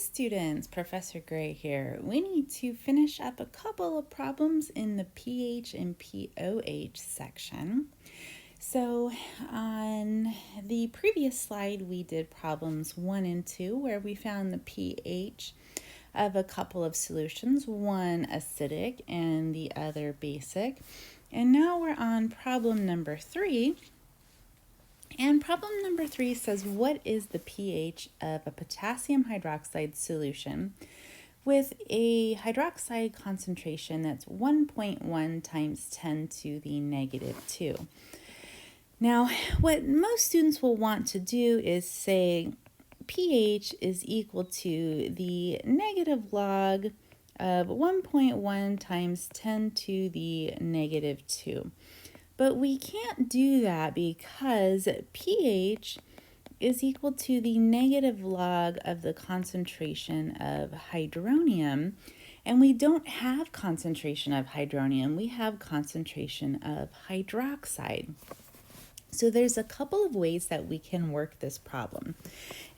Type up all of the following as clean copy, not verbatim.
students, Professor Gray here. We need to finish up a couple of problems in the pH and pOH section. So on the previous slide we did problems 1 and 2 where we found the pH of a couple of solutions, one acidic and the other basic. And now we're on problem number 3. And problem number 3 says, what is the pH of a potassium hydroxide solution with a hydroxide concentration that's 1.1 times 10 to the negative 2? Now, what most students will want to do is say pH is equal to the negative log of 1.1 times 10 to the negative 2. But we can't do that because pH is equal to the negative log of the concentration of hydronium, and we don't have concentration of hydronium, we have concentration of hydroxide. So there's a couple of ways that we can work this problem.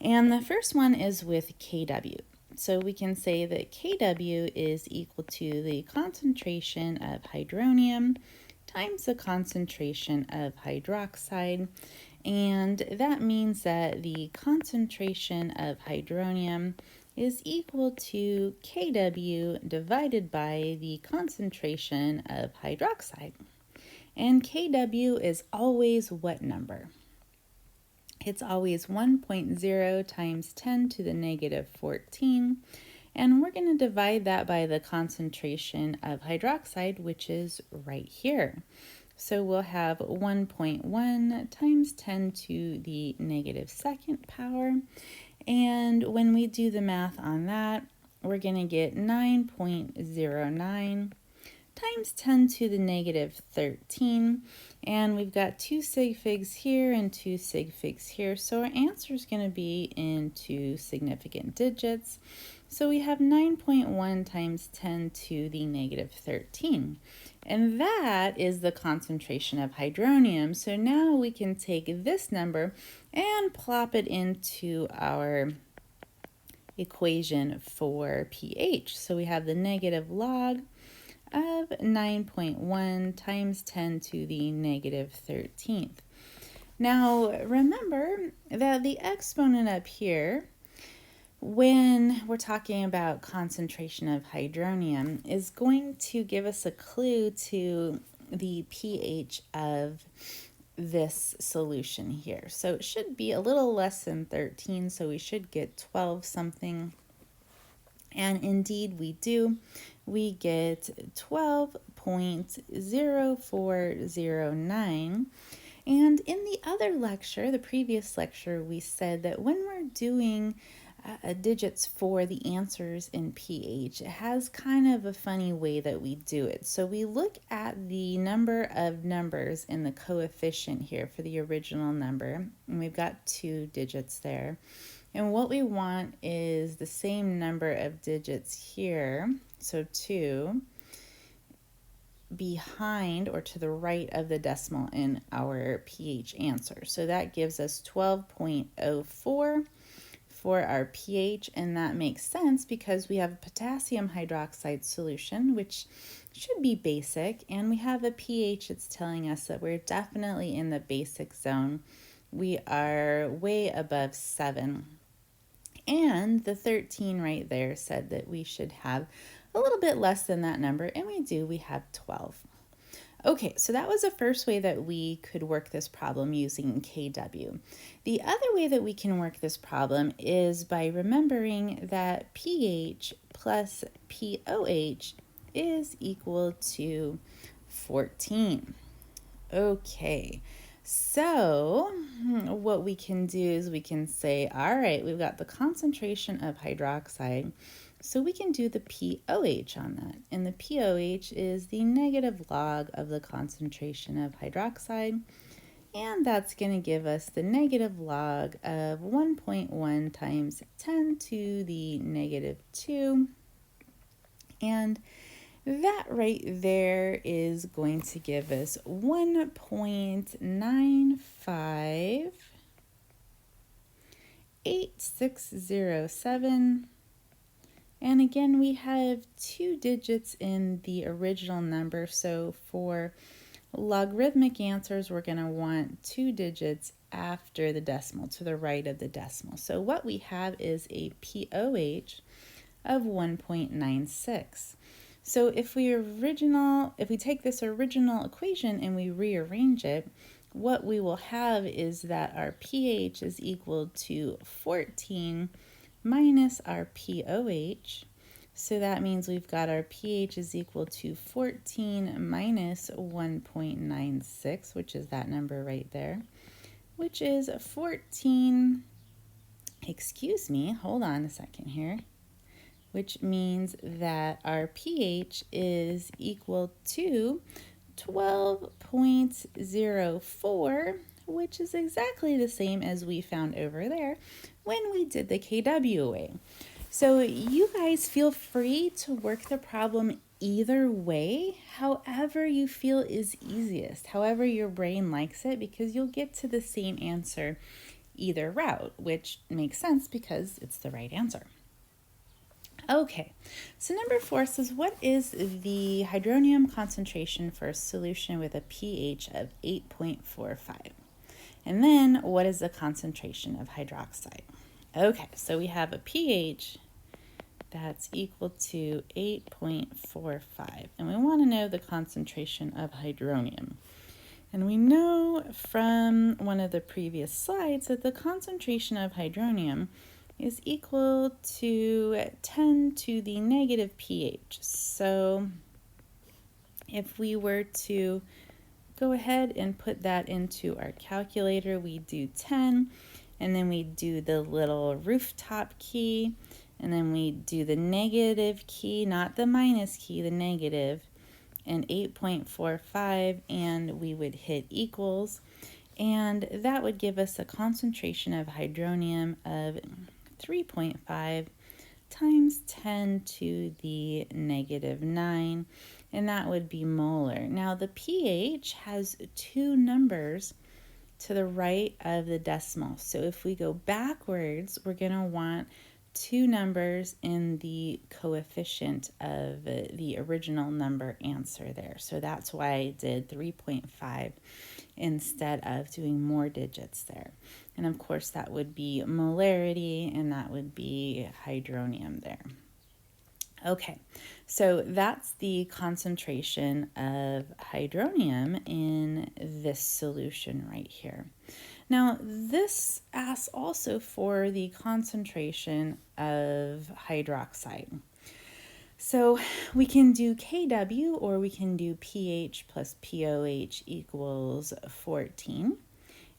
And the first one is with Kw. So we can say that Kw is equal to the concentration of hydronium times the concentration of hydroxide, and that means that the concentration of hydronium is equal to Kw divided by the concentration of hydroxide. And Kw is always what number? It's always 1.0 times 10 to the negative 14. And we're going to divide that by the concentration of hydroxide, which is right here. So we'll have 1.1 times 10 to the negative second power. And when we do the math on that, we're going to get 9.09 times 10 to the negative 13. And we've got 2 sig figs here and 2 sig figs here. So our answer is going to be in 2 significant digits. So we have 9.1 times 10 to the negative 13. And that is the concentration of hydronium. So now we can take this number and plop it into our equation for pH. So we have the negative log of 9.1 times 10 to the negative 13th. Now remember that the exponent up here, when we're talking about concentration of hydronium, is going to give us a clue to the pH of this solution here. So it should be a little less than 13, so we should get 12 something. And indeed we do. We get 12.0409. And in the other lecture, the previous lecture, we said that when we're doing digits for the answers in pH, it has kind of a funny way that we do it. So we look at the number of numbers in the coefficient here for the original number, and we've got 2 digits there. And what we want is the same number of digits here, so 2, behind or to the right of the decimal in our pH answer. So that gives us 12.04 for our pH, and that makes sense because we have a potassium hydroxide solution, which should be basic, and we have a pH that's telling us that we're definitely in the basic zone. We are way above 7. And the 13 right there said that we should have a little bit less than that number, and we do. We have 12. Okay, so that was the first way that we could work this problem using Kw. The other way that we can work this problem is by remembering that pH plus pOH is equal to 14. Okay, so what we can do is we can say, all right, we've got the concentration of hydroxide, so we can do the pOH on that. And the pOH is the negative log of the concentration of hydroxide, and that's going to give us the negative log of 1.1 times 10 to the negative 2. And that right there is going to give us 1.958607 And again, we have 2 digits in the original number, so for logarithmic answers, we're going to want 2 digits after the decimal, to the right of the decimal. So what we have is a pOH of 1.96. So if we take this original equation and we rearrange it, what we will have is that our pH is equal to 14 minus our pOH. So that means we've got our pH is equal to 14 minus 1.96, which is that number right there, which is 14, excuse me, hold on a second here, which means that our pH is equal to 12.04, which is exactly the same as we found over there when we did the KW away. So you guys feel free to work the problem either way, however you feel is easiest, however your brain likes it, because you'll get to the same answer either route, which makes sense because it's the right answer. Okay, so number 4 says, what is the hydronium concentration for a solution with a pH of 8.45? And then what is the concentration of hydroxide? Okay, so we have a pH that's equal to 8.45, and we want to know the concentration of hydronium. And we know from one of the previous slides that the concentration of hydronium is equal to 10 to the negative pH. So if we were to go ahead and put that into our calculator, we do 10, and then we do the little rooftop key, and then we do the negative key, not the minus key, the negative, and 8.45, and we would hit equals, and that would give us a concentration of hydronium of 3.5 times 10 to the negative 9, and that would be molar. Now the pH has 2 numbers to the right of the decimal, so if we go backwards, we're going to want 2 numbers in the coefficient of the original number answer there. So that's why I did 3.5 instead of doing more digits there. And of course that would be molarity, and that would be hydronium there. Okay, so that's the concentration of hydronium in this solution right here. Now, this asks also for the concentration of hydroxide. So we can do KW, or we can do pH plus pOH equals 14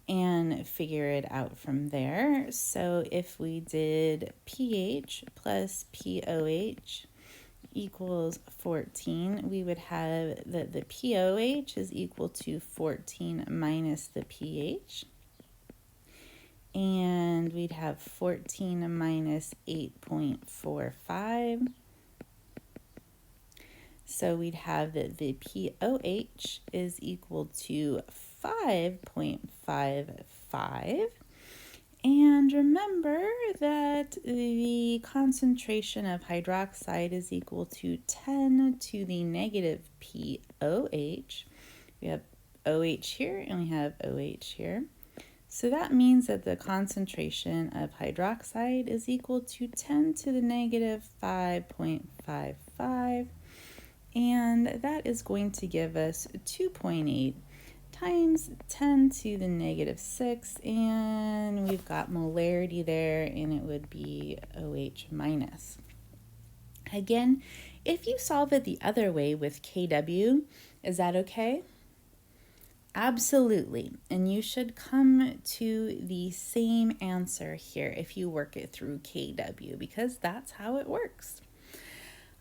and figure it out from there. So if we did pH plus pOH equals 14, we would have that the pOH is equal to 14 minus the pH. And we'd have 14 minus 8.45. So we'd have that the pOH is equal to 5.55. And remember that the concentration of hydroxide is equal to 10 to the negative pOH. We have OH here and we have OH here. So that means that the concentration of hydroxide is equal to 10 to the negative 5.55, and that is going to give us 2.8 times 10 to the negative 6, and we've got molarity there, and it would be OH minus. Again, if you solve it the other way with KW, is that okay? Absolutely, and you should come to the same answer here if you work it through KW, because that's how it works.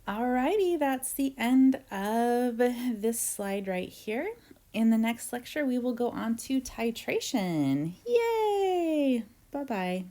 Alrighty, that's the end of this slide right here. In the next lecture, we will go on to titration. Yay! Bye-bye.